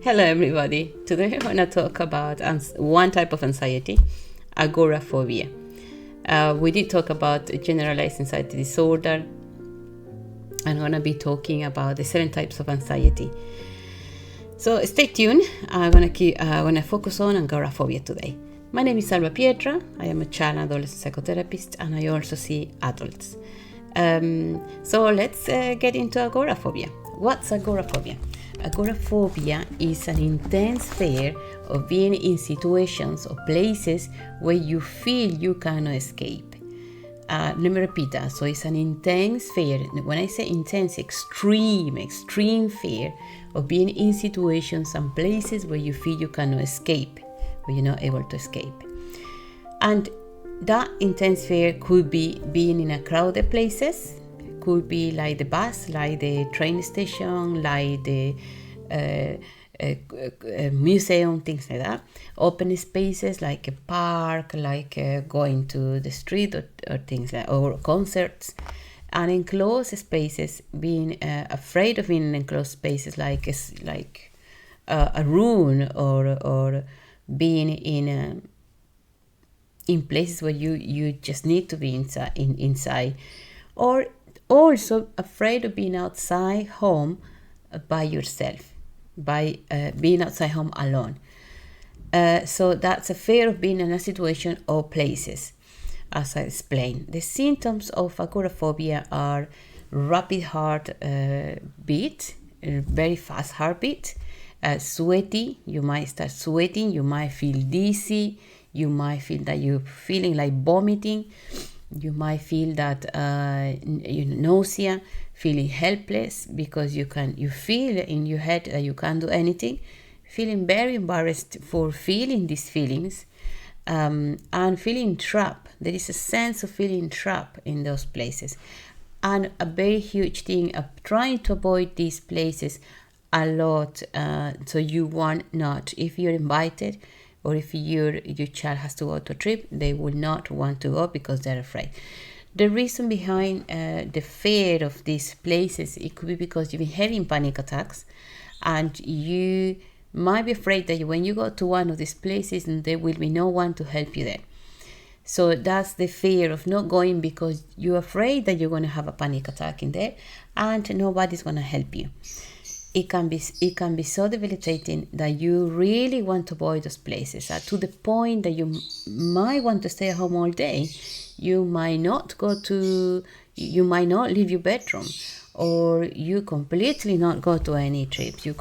Hello everybody. Today I want to talk about one type of anxiety, agoraphobia. We did talk about generalized anxiety disorder. I'm going to be talking about the 7 types of anxiety. So stay tuned. I'm going to focus on agoraphobia today. My name is Salva Pietra. I am a child and adolescent psychotherapist, and I also see adults. So let's get into agoraphobia. What's agoraphobia? Agoraphobia is an intense fear of being in situations or places where you feel you cannot escape. Let me repeat that. So it's an intense fear. When I say intense, extreme fear of being in situations and places where you feel you cannot escape, where you're not able to escape. And that intense fear could be being in a crowded places, could be like the bus, like the train station, like the museum, things like that. Open spaces like a park, like going to the street or things like, or concerts. And enclosed spaces, being afraid of being in enclosed spaces like a room or being in places where you just need to be inside, or also afraid of being outside home by yourself, by being outside home alone. So that's a fear of being in a situation or places, as I explained. The symptoms of agoraphobia are rapid heart beat, very fast heartbeat, sweaty. You might start sweating. You might feel dizzy. You might feel that you're feeling like vomiting. You might feel that nausea, feeling helpless because you feel in your head that you can't do anything, feeling very embarrassed for feeling these feelings, and feeling trapped. There is a sense of feeling trapped in those places, and a very huge thing of trying to avoid these places a lot. So you want not, if you're invited, or if your child has to go to a trip, they will not want to go because they're afraid. The reason behind the fear of these places, it could be because you've been having panic attacks, and you might be afraid that when you go to one of these places, there will be no one to help you there. So that's the fear of not going because you're afraid that you're going to have a panic attack in there, and nobody's going to help you. It can be so debilitating that you really want to avoid those places, to the point that you might want to stay at home all day. You might not leave your bedroom, or you completely not go to any trips. Your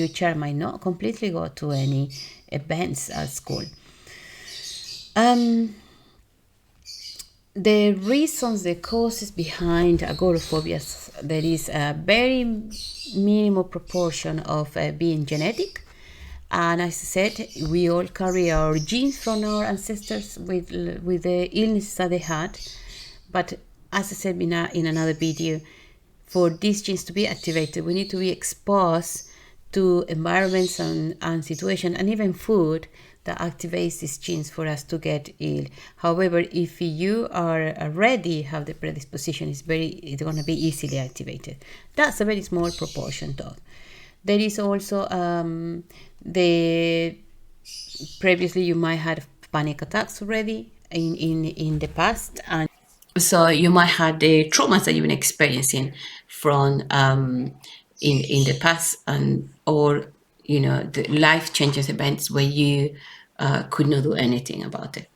child might not completely go to any events at school. The reasons, the causes behind agoraphobia, there is a very minimal proportion of being genetic. And as I said, we all carry our genes from our ancestors with the illness that they had. But as I said in another video, for these genes to be activated, we need to be exposed to environments and situations, and even food that activates these genes for us to get ill. However, if you are already have the predisposition, it's going to be easily activated. That's a very small proportion though. There is also previously you might have panic attacks already in the past, and so you might have the traumas that you've been experiencing from in the past, or the life changes events where you could not do anything about it.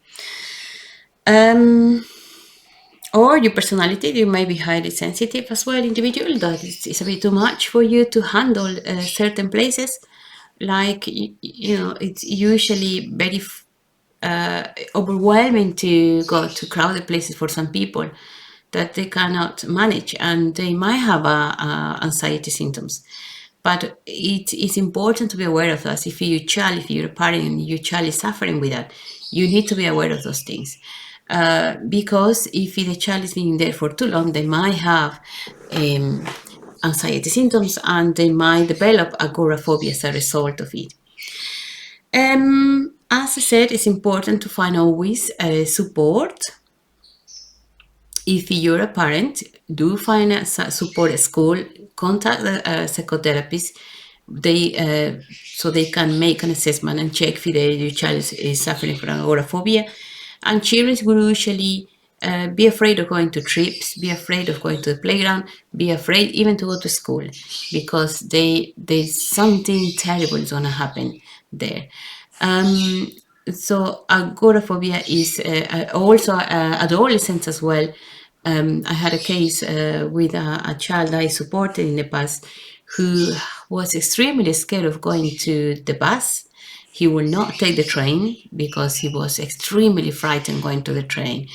Or your personality, you may be highly sensitive as well, individual, that it's a bit too much for you to handle certain places. Like, it's usually very overwhelming to go to crowded places for some people that they cannot manage, and they might have anxiety symptoms. But it is important to be aware of that. If you're a parent and your child is suffering with that, you need to be aware of those things. Because if the child is being there for too long, they might have anxiety symptoms, and they might develop agoraphobia as a result of it. As I said, it's important to find always support. If you're a parent, do find a support at school, contact a psychotherapist, they so they can make an assessment and check if your child is suffering from agoraphobia. And children will usually be afraid of going to trips, be afraid of going to the playground, be afraid even to go to school, because there's something terrible is gonna happen there. Um, so agoraphobia is also adolescents as well. I had a case with a child I supported in the past who was extremely scared of going to the bus. He would not take the train because he was extremely frightened going to the train.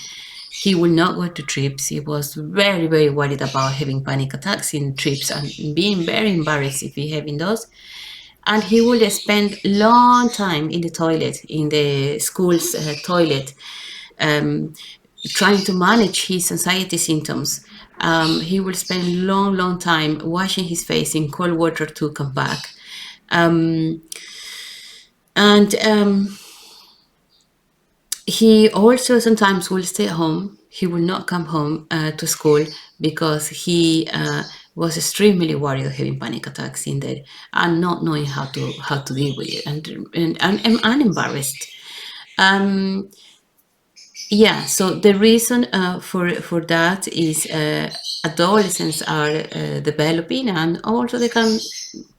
He would not go to trips. He was very, very worried about having panic attacks in trips and being very embarrassed if he having those. And he would spend long time in the toilet, in the school's toilet, um, trying to manage his anxiety symptoms. He will spend long, long time washing his face in cold water to come back. Um, and he also sometimes will stay at home. He will not come home to school because he was extremely worried of having panic attacks in there and not knowing how to deal with it, and embarrassed. Um, Yeah, so the reason for that is adolescents are developing, and also they can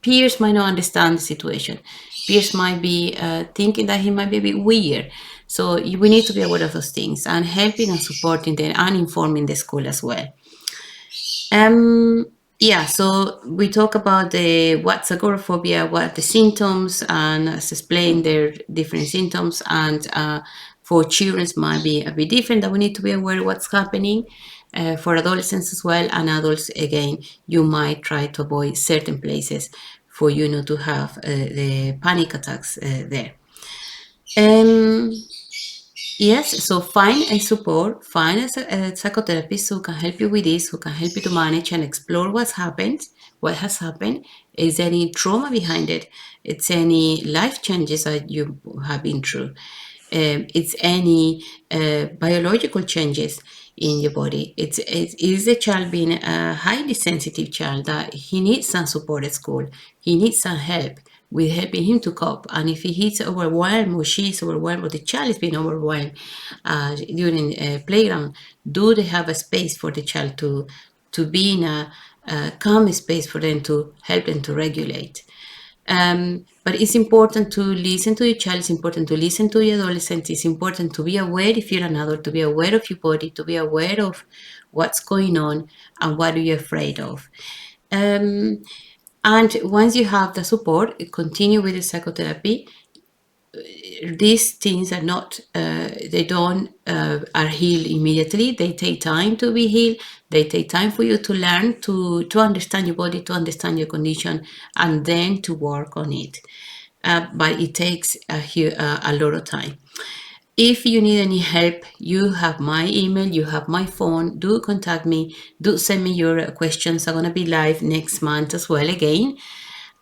peers might not understand the situation. Peers might be thinking that he might be a bit weird. So we need to be aware of those things and helping and supporting them and informing the school as well. Um, yeah, so we talk about the what's agoraphobia, what are the symptoms, and as explain their different symptoms. And for children, might be a bit different. That we need to be aware of what's happening. For adolescents as well, and adults again, you might try to avoid certain places for you not to have the panic attacks there. Um, Yes, so find a support, find a psychotherapist who can help you with this, who can help you to manage and explore what's happened, what has happened. Is there any trauma behind it? It's any life changes that you have been through. It's any biological changes in your body. It is a child being a highly sensitive child that he needs some support at school. He needs some help with helping him to cope. And if he's overwhelmed or she's overwhelmed or the child is being overwhelmed during a playground, do they have a space for the child to be in a calm space for them to help them to regulate? But it's important to listen to your child. It's important to listen to your adolescent. It's important to be aware if you're an adult, to be aware of your body, to be aware of what's going on and what are you afraid of. Um, and once you have the support, continue with the psychotherapy. These things are not, they don't are healed immediately. They take time to be healed. They take time for you to learn, to understand your body, to understand your condition, and then to work on it. But it takes a lot of time. If you need any help, you have my email, you have my phone. Do contact me. Do send me your questions. I'm going to be live next month as well again.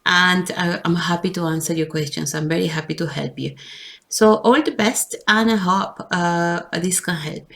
And I'm happy to answer your questions. I'm very happy to help you. So all the best, and I hope this can help.